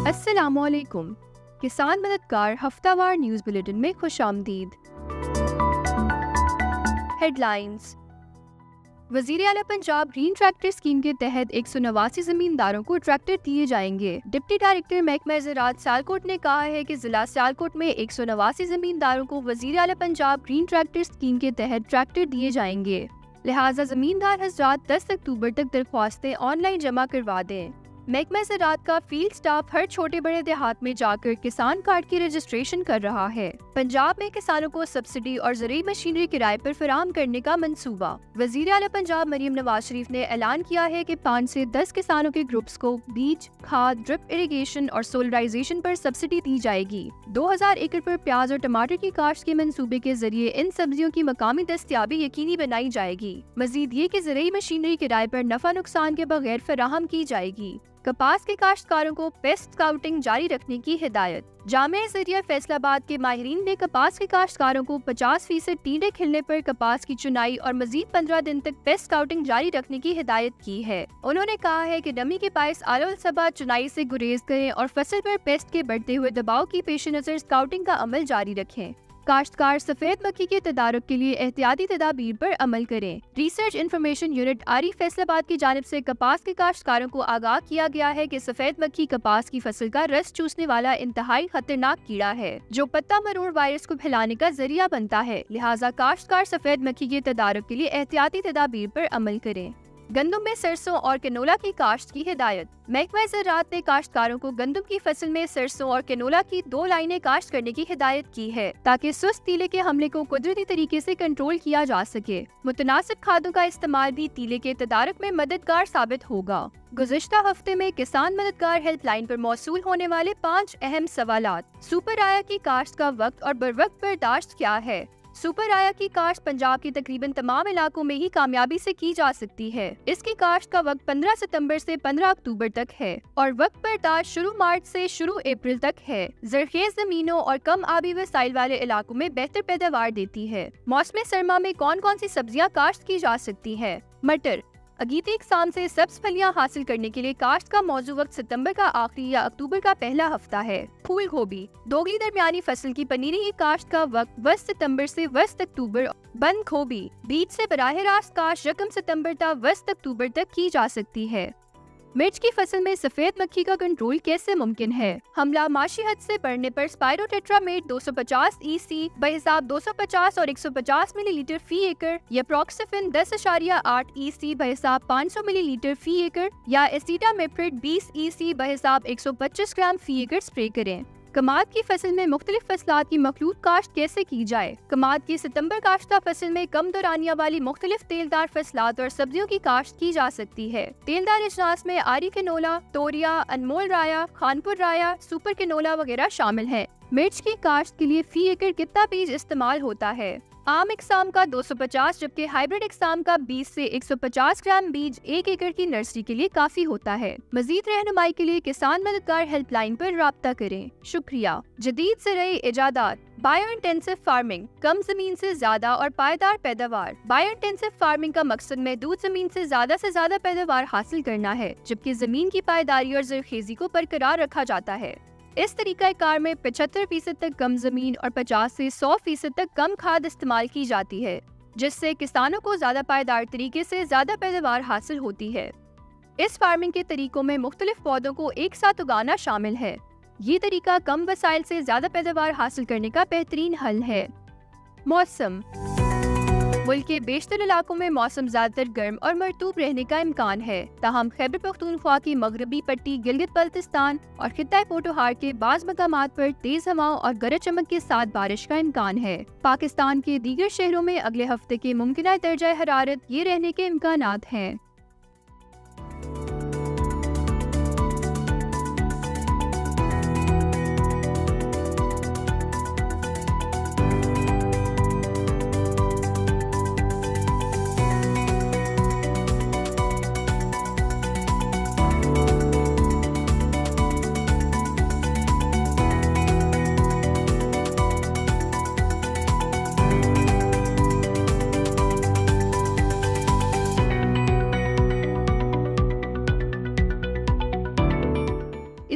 अस्सलामुअलैकुम। किसान मददगार हफ्तावार न्यूज़ बुलेटिन में खुशामदीद। हेडलाइंस। वज़ीर आला पंजाब ग्रीन ट्रैक्टर स्कीम के तहत 189 जमींदारों को ट्रैक्टर दिए जाएंगे। डिप्टी डायरेक्टर महकमा ज़राअत सियालकोट ने कहा है कि जिला सियालकोट में 189 जमींदारों को वज़ीर आला पंजाब ग्रीन ट्रैक्टर स्कीम के तहत ट्रैक्टर दिए जाएंगे। लिहाजा जमींदार हज़रात 10 अक्टूबर तक दरख्वास्तें ऑनलाइन जमा करवा दें। महकमा ज़राअत का फील्ड स्टाफ हर छोटे बड़े देहात में जाकर किसान कार्ड की रजिस्ट्रेशन कर रहा है। पंजाब में किसानों को सब्सिडी और ज़रूरी मशीनरी किराए पर फराहम करने का मंसूबा। वज़ीर आला पंजाब मरियम नवाज शरीफ ने ऐलान किया है कि 5 से 10 किसानों के ग्रुप्स को बीज, खाद, ड्रिप इरिगेशन और सोलराइजेशन पर सब्सिडी दी जाएगी। 2000 एकड़ पर प्याज और टमाटर की काश्त के मंसूबे के जरिए इन सब्जियों की मकामी दस्तयाबी यकीनी बनाई जाएगी। मजीद ये कि ज़रूरी मशीनरी किराए पर नफा नुकसान के बगैर फराहम की जाएगी। कपास के काश्तकारों को पेस्ट स्काउटिंग जारी रखने की हिदायत। जामिया ज़रिया फैसलाबाद के माहिरीन ने कपास के काश्तकारों को 50% टीडे खिलने पर कपास की चुनाई और मजीद 15 दिन तक पेस्ट स्काउटिंग जारी रखने की हिदायत की है। उन्होंने कहा है कि नमी के बायस आला सबा चुनाई से गुरेज करें और फसल पर पेस्ट के बढ़ते हुए दबाव की पेश नज़र स्काउटिंग का अमल जारी रखें। काश्तकार सफेद मक्खी के तदारुक के लिए एहतियाती तदाबीर पर अमल करें। रिसर्च इंफॉर्मेशन यूनिट आरी फैसलाबाद की जानिब से कपास के काश्तकारों को आगाह किया गया है कि सफेद मक्खी कपास की फसल का रस चूसने वाला इंतहाई खतरनाक कीड़ा है जो पत्ता मरोड़ वायरस को फैलाने का जरिया बनता है। लिहाजा काश्तकार सफेद मक्खी के तदारुक के लिए एहतियाती तदाबीर पर अमल करें। गंदम में सरसों और कैनोला की काश्त की हिदायत। महकमा ज़राअत ने काश्तकारों को गंदम की फसल में सरसों और कैनोला की 2 लाइनें काश्त करने की हिदायत की है ताकि सुस्त तीले के हमले को कुदरती तरीके से कंट्रोल किया जा सके। मुतनासिब खादों का इस्तेमाल भी तीले के तदारुक में मददगार साबित होगा। गुज़िश्ता हफ्ते में किसान मददगार हेल्पलाइन पर मौसूल होने वाले 5 अहम सवालात। सुपर आया की काश्त का वक्त और बरवक्त बर्दाश्त क्या है? सुपर आया की काश्त पंजाब के तकरीबन तमाम इलाकों में ही कामयाबी से की जा सकती है। इसकी काश्त का वक्त 15 सितंबर से 15 अक्टूबर तक है और वक्त बर्दाश्त शुरू मार्च से शुरू अप्रैल तक है। जरखेज जमीनों और कम आबी वसाइल वाले इलाकों में बेहतर पैदावार देती है। मौसम सरमा में कौन कौन सी सब्जियां काश्त की जा सकती है? मटर। अगीती इकसाम से सब्ज फलियां हासिल करने के लिए काश्त का मौजू वक्त सितंबर का आखिरी या अक्टूबर का पहला हफ्ता है। फूल गोभी। दोगली दरमियानी फसल की पनीरी की काश्त का वक्त वस्त सितंबर से वस्त अक्टूबर। बंद गोभी। बीज से बराह रास्त काश्त रकम सितंबर तक वस्त अक्टूबर तक की जा सकती है। मिर्च की फसल में सफेद मक्खी का कंट्रोल कैसे मुमकिन है? हमला माशी हद से बढ़ने पर स्पाइरोटेट्रामेट 250 EC बहिसाब 250 और 150 मिलीलीटर फी एकड़ या प्रोक्सिफिन 10.8 EC बहिसाब 500 मिलीलीटर फी एकड़ या एसिटामिप्रिड 20 EC बहिसाब 125 ग्राम फी एकड़ स्प्रे करें। कमाद की फसल में मुख्तलिफ फसलात की मखलूत काश्त कैसे की जाए? कमाद की सितंबर काश्ता फसल में कम दौरानिया वाली मुख्तलिफ तेलदार फसलात और सब्जियों की काश्त की जा सकती है। तेलदार अजनास में आरी कैनोला, तोरिया, अनमोल राया, खानपुर राया, सुपर कैनोला वगैरह शामिल हैं। मिर्च की काश्त के लिए फी एकड़ कितना बीज इस्तेमाल होता है? आम इकसाम का 250 जबकि हाइब्रिड इकसाम का 20 से 150 ग्राम बीज 1 एकड़ की नर्सरी के लिए काफी होता है। मजीद रहनुमाई के लिए किसान मददगार हेल्पलाइन पर राब्ता करें। शुक्रिया। जदीद ज़राई इजादात। बायो इंटेंसिव फार्मिंग, कम जमीन से ज्यादा और पायदार पैदावार। बायो इंटेंसिव फार्मिंग का मकसद महदूद जमीन से ज्यादा पैदावार हासिल करना है जबकि जमीन की पायदारी और जरखेजी को बरकरार रखा जाता है। इस तरीका कार में 75% तक कम जमीन और 50 से 100% तक कम खाद इस्तेमाल की जाती है जिससे किसानों को ज्यादा पायदार तरीके से ज्यादा पैदावार हासिल होती है। इस फार्मिंग के तरीकों में मुख्तलिफ पौधों को एक साथ उगाना शामिल है। ये तरीका कम वसाइल से ज्यादा पैदावार हासिल करने का बेहतरीन हल है। मौसम। मुल्क के बेशतर इलाकों में मौसम ज्यादातर गर्म और मरतूब रहने का इम्कान है। ताहम खैबर पख्तूनख्वा की मगरबी पट्टी, गिलगित बल्तिस्तान और खित्ता पोटोहार के बाज़ मकामात पर तेज हवाओं और गरज चमक के साथ बारिश का इम्कान है। पाकिस्तान के दीगर शहरों में अगले हफ्ते के मुमकिन दर्जा हरारत ये रहने के इम्कानात हैं।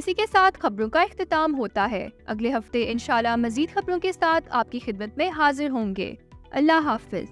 इसी के साथ खबरों का इख्तिताम होता है। अगले हफ्ते इंशाल्लाह मजीद खबरों के साथ आपकी खिदमत में हाजिर होंगे। अल्लाह हाफिज।